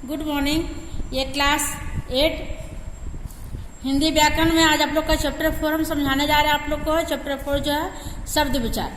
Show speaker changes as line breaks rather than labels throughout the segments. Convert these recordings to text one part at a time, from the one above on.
Good morning. ये class 8 Hindi व्याकरण में आज आप लोग का चैप्टर 4 हम समझाने जा रहे हैं। आप लोग को चैप्टर 4 जो है शब्द विचार।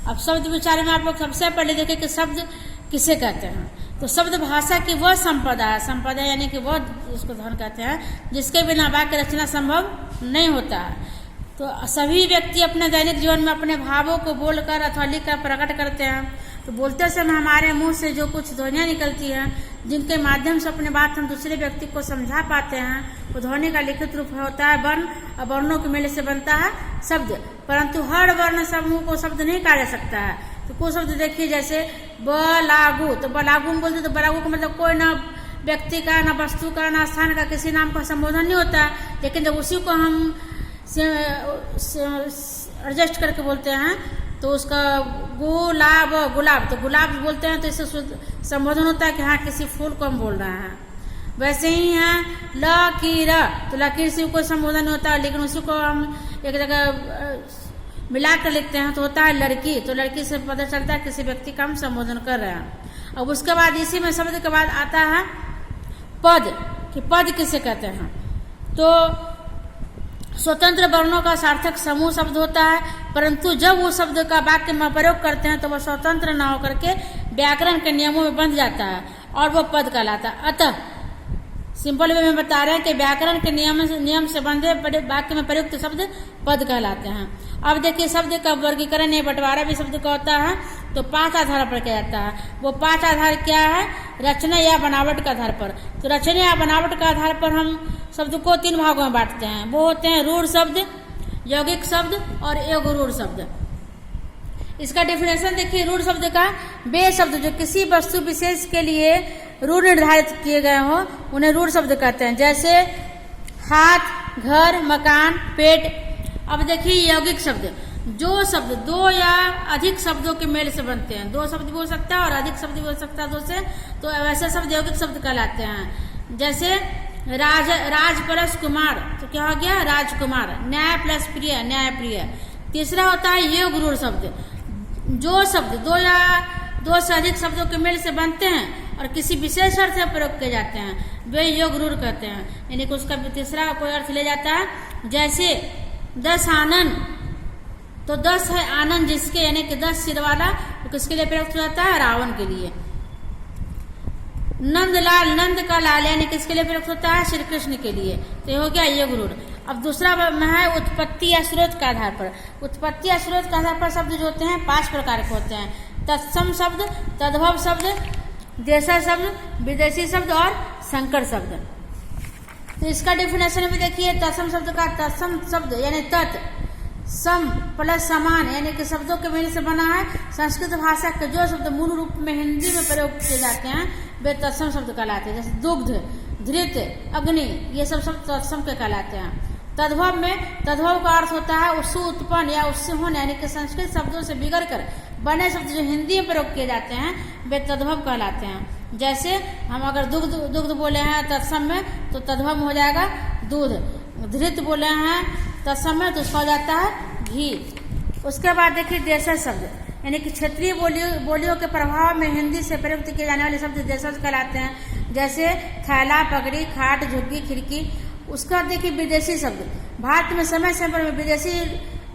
अब शब्द विचार में आप लोग सबसे पहले देखें कि शब्द किसे कहते हैं। तो शब्द भाषा की वह संपदा है, संपदा यानी कि वह उसको धन कहते हैं जिसके बिना वाक्य रचना संभव नहीं होता है। तो सभी व्यक्ति अपने दैनिक जीवन में अपने भावों को बोलकर अथवा लिखकर प्रकट करते हैं। तो बोलते समय हमारे मुंह से जो कुछ ध्वनियाँ निकलती हैं जिनके माध्यम से अपने बात हम दूसरे व्यक्ति को समझा पाते हैं, वो ध्वनि का लिखित रूप होता है वर्ण, और वर्णों के मेल से बनता है शब्द। परंतु हर वर्ण समूह को शब्द नहीं कहा जा सकता है। तो कुछ शब्द देखिए जैसे बलागु, तो बलागु में बोलते तो बलागु का मतलब कोई ना व्यक्ति का, ना वस्तु का, ना स्थान का, किसी नाम का संबोधन नहीं होता है। लेकिन जब उसी को हम एडजस्ट करके बोलते हैं तो उसका गुलाब, गुलाब, तो गुलाब बोलते हैं तो इससे संबोधन होता है कि हाँ किसी फूल को हम बोल रहे हैं। वैसे ही है लकीर, तो लकीर से कोई संबोधन नहीं होता है, लेकिन उसी को हम एक जगह मिला कर लिखते हैं तो होता है लड़की। तो लड़की से पता चलता है किसी व्यक्ति का हम संबोधन कर रहे हैं। अब उसके बाद इसी में शब्द के बाद आता है पद, कि पद किसे कहते हैं। तो स्वतंत्र वर्णों का सार्थक समूह शब्द होता है, परंतु जब वो शब्द का वाक्य में प्रयोग करते हैं तो वह स्वतंत्र न होकर के व्याकरण के नियमों में बंध जाता है और वह पद कहलाता है। अतः सिंपल वे में बता रहे हैं कि व्याकरण के नियम से बंधे वाक्य में प्रयुक्त शब्द पद कहलाते हैं। अब देखिए शब्द का वर्गीकरण या बंटवारा भी शब्द का होता है तो 5 आधार पर किया जाता है। वो 5 आधार क्या है? रचना या बनावट के आधार पर। तो रचना या बनावट के आधार पर हम शब्द को 3 भागों में बांटते हैं। वो होते हैं रूढ़ शब्द, यौगिक शब्द और अरूढ़ शब्द। इसका डेफिनेशन देखिए, रूढ़ शब्द का वे शब्द जो किसी वस्तु विशेष के लिए रूढ़ निर्धारित किए गए हो उन्हें रूढ़ शब्द कहते हैं। जैसे हाथ, घर, मकान, पेट। अब देखिए यौगिक शब्द, जो शब्द 2 या अधिक शब्दों के मेल से बनते हैं। 2 शब्द बोल सकता है और अधिक शब्द बोल सकता है 2 से, तो वैसे शब्द यौगिक शब्द कहलाते हैं। जैसे राज प्लस कुमार, तो क्या हो गया? राजकुमार। न्याय प्लस प्रिय, न्यायप्रिय। तीसरा होता है योग रूढ़ शब्द, जो शब्द 2 या 2 से अधिक शब्दों के मेल से बनते हैं और किसी विशेष अर्थ में प्रयोग किए जाते हैं वे योग रूढ़ कहते हैं। यानी कि उसका तीसरा कोई अर्थ ले जाता है। जैसे 10 आनंद, तो 10 है आनंद जिसके, यानी कि 10 सिर वाला, तो किसके लिए प्रयुक्त हो जाता है? रावण के लिए। नंदलाल, नंद का लाल, यानी किसके लिए प्रयुक्त होता है? श्री कृष्ण के लिए। तो ये हो गया योग रूढ़। अब दूसरा में है उत्पत्ति या स्रोत के आधार पर। उत्पत्ति या स्रोत के आधार पर शब्द जो होते हैं 5 प्रकार के होते हैं। तत्सम शब्द, तद्भव शब्द, देशा शब्द, विदेशी शब्द और संकर शब्द। तो इसका डेफिनेशन भी देखिए, तत्सम शब्द का तत्सम शब्द यानी तत्, सम प्लस समान, यानी कि शब्दों के मेल से बना है। संस्कृत भाषा के जो शब्द मूल रूप में हिंदी में प्रयोग किए जाते हैं वे तत्सम शब्द कहलाते हैं। जैसे दुग्ध, धृत, अग्नि, ये सब शब्द तत्सम के कहलाते हैं। तद्भव में, तद्भव का अर्थ होता है उससे उत्पन्न या उससे होने, यानी कि संस्कृत शब्दों से बिगड़ कर बने शब्द जो हिंदी में प्रयोग किए जाते हैं वे तद्भव कहलाते हैं। जैसे हम अगर दुग्ध बोले हैं तत्सम में तो तद्भव हो जाएगा दूध। धृत बोले हैं तत्सम में तो उसका हो जाता है घी। उसके बाद देखिए देशज शब्द, यानी कि क्षेत्रीय बोलियों के प्रभाव में हिंदी से प्रयुक्त किए जाने वाले शब्द देशज कहलाते हैं। जैसे थैला, पगड़ी, खाट, झुग्गी, खिड़की। उसका देखिए विदेशी शब्द, भारत में समय समय पर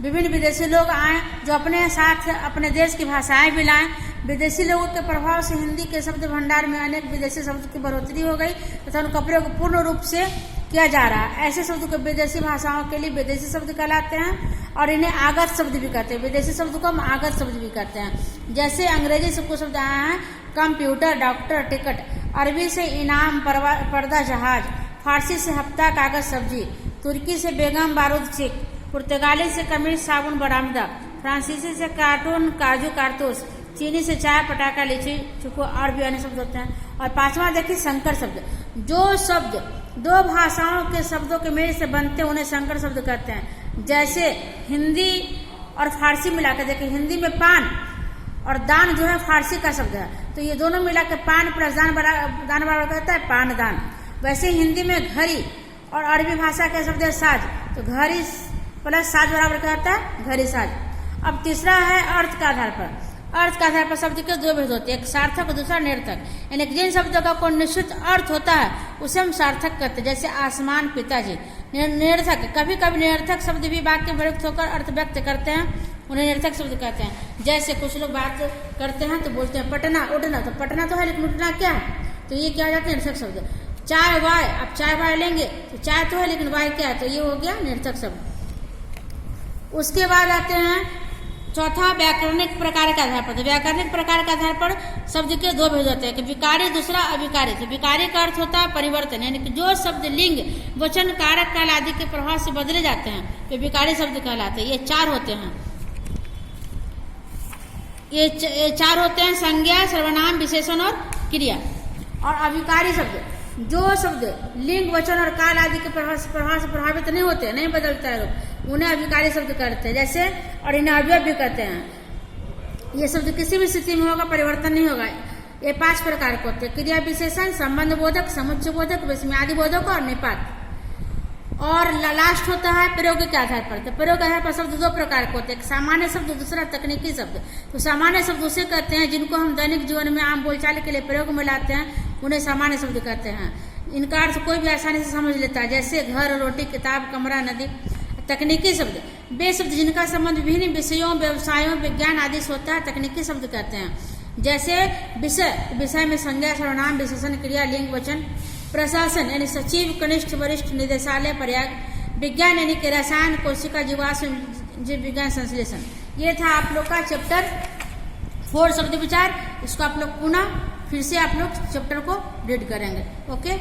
विभिन्न विदेशी लोग आए जो अपने साथ अपने देश की भाषाएं भी लाएं। विदेशी लोगों के प्रभाव से हिंदी के शब्द भंडार में अनेक विदेशी शब्द की बढ़ोतरी हो गई तथा उनका प्रयोग पूर्ण रूप से किया जा रहा है। ऐसे शब्द को विदेशी भाषाओं के लिए विदेशी शब्द कहलाते हैं और इन्हें आगत शब्द भी कहते हैं। विदेशी शब्द को हम आगत शब्द भी कहते हैं। जैसे अंग्रेजी से कुछ शब्द आए हैं कंप्यूटर, डॉक्टर, टिकट। अरबी से इनाम, पर्दा, जहाज। फारसी से हफ्ता, कागज, सब्जी। तुर्की से बेगम, बारूद, चिक। पुर्तगाली से कमीज, साबुन, बरामदा। फ्रांसीसी से कार्टून, काजू, कारतूस। चीनी से चाय, पटाखा, लीची, चुको और भी अन्य शब्द होते हैं। और 5वां देखिए संकर शब्द, जो शब्द 2 भाषाओं के शब्दों के मेल से बनते हैं उन्हें संकर शब्द कहते हैं। जैसे हिंदी और फारसी मिलाकर देखिए, हिंदी में पान और दान जो है फारसी का शब्द है, तो ये दोनों मिलाकर पान प्लस दान बराबर कहता है पान दान। वैसे हिंदी में घड़ी और अरबी भाषा का शब्द है साज, तो घड़ी प्लस साज बराबर कहता है घड़ी साज। अब तीसरा है अर्थ के आधार पर। अर्थ के आधार पर शब्द के दो भेद होते हैं, एक सार्थक और दूसरा निरर्थक। यानी जिन शब्दों का कोई निश्चित अर्थ होता है उसे हम सार्थक कहते हैं, जैसे आसमान, पिताजी। निरर्थक, कभी कभी निरर्थक शब्द भी वाक्य में प्रयुक्त होकर अर्थ व्यक्त करते हैं, उन्हें निरर्थक शब्द कहते हैं। जैसे कुछ लोग बात करते हैं तो बोलते हैं पटना, उठना, तो पटना तो है लेकिन उठना क्या है, तो ये क्या हो जाता है निरर्थक शब्द। चाय वाय, आप चाय वाय लेंगे तो चाय तो है लेकिन वाय क्या है, तो ये हो गया निरर्थक शब्द। उसके बाद आते हैं चौथा व्याकरणिक प्रकार के आधार पर। तो व्याकरणिक प्रकार के आधार पर शब्द के दो भेद होते हैं कि विकारी, दूसरा अविकारी। तो विकारी का अर्थ होता है परिवर्तन, यानी कि जो शब्द लिंग, वचन, कारक, काल आदि के प्रभाव से बदले जाते हैं वे विकारी शब्द कहलाते हैं। ये चार होते हैं, ये चार होते हैं, संज्ञा, सर्वनाम, विशेषण और क्रिया। और अविकारी शब्द, जो शब्द लिंग, वचन और काल आदि के प्रभाव से प्रभावित नहीं होते, नहीं बदलता है लोग, उन्हें अविकारी शब्द कहते हैं। जैसे और इन्हें अवयव भी कहते हैं। ये शब्द किसी भी स्थिति में होगा, परिवर्तन नहीं होगा। ये 5 प्रकार के होते हैं, क्रिया विशेषण, संबंध बोधक, समुच्चय बोधक, विस्मयादि बोधक और निपात। और लास्ट होता है प्रयोग के आधार पर। तो प्रयोग के आधार पर शब्द 2 प्रकार के होते हैं, सामान्य शब्द, दूसरा तकनीकी शब्द। तो सामान्य शब्द उसे कहते हैं जिनको हम दैनिक जीवन में आम बोलचाल के लिए प्रयोग में लाते हैं, उन्हें सामान्य शब्द कहते हैं। इनका अर्थ कोई भी आसानी से समझ लेता है, जैसे घर, रोटी, किताब, कमरा, नदी। तकनीकी शब्द, वे शब्द जिनका संबंध विभिन्न विषयों, व्यवसायों, विज्ञान आदि से होता है, तकनीकी शब्द कहते हैं। जैसे विषय, विषय में संज्ञा, सर्वनाम, विशेषण, क्रिया, लिंग, वचन। प्रशासन यानी सचिव, कनिष्ठ, वरिष्ठ, निदेशालय, प्रयाग। विज्ञान यानी कि रसायन, कोशिका, जीवाश्म, जीव विज्ञान, संश्लेषण। ये था आप लोग का चैप्टर 4 शब्द विचार। इसको आप लोग पुनः फिर से आप लोग चैप्टर को रीड करेंगे। ओके।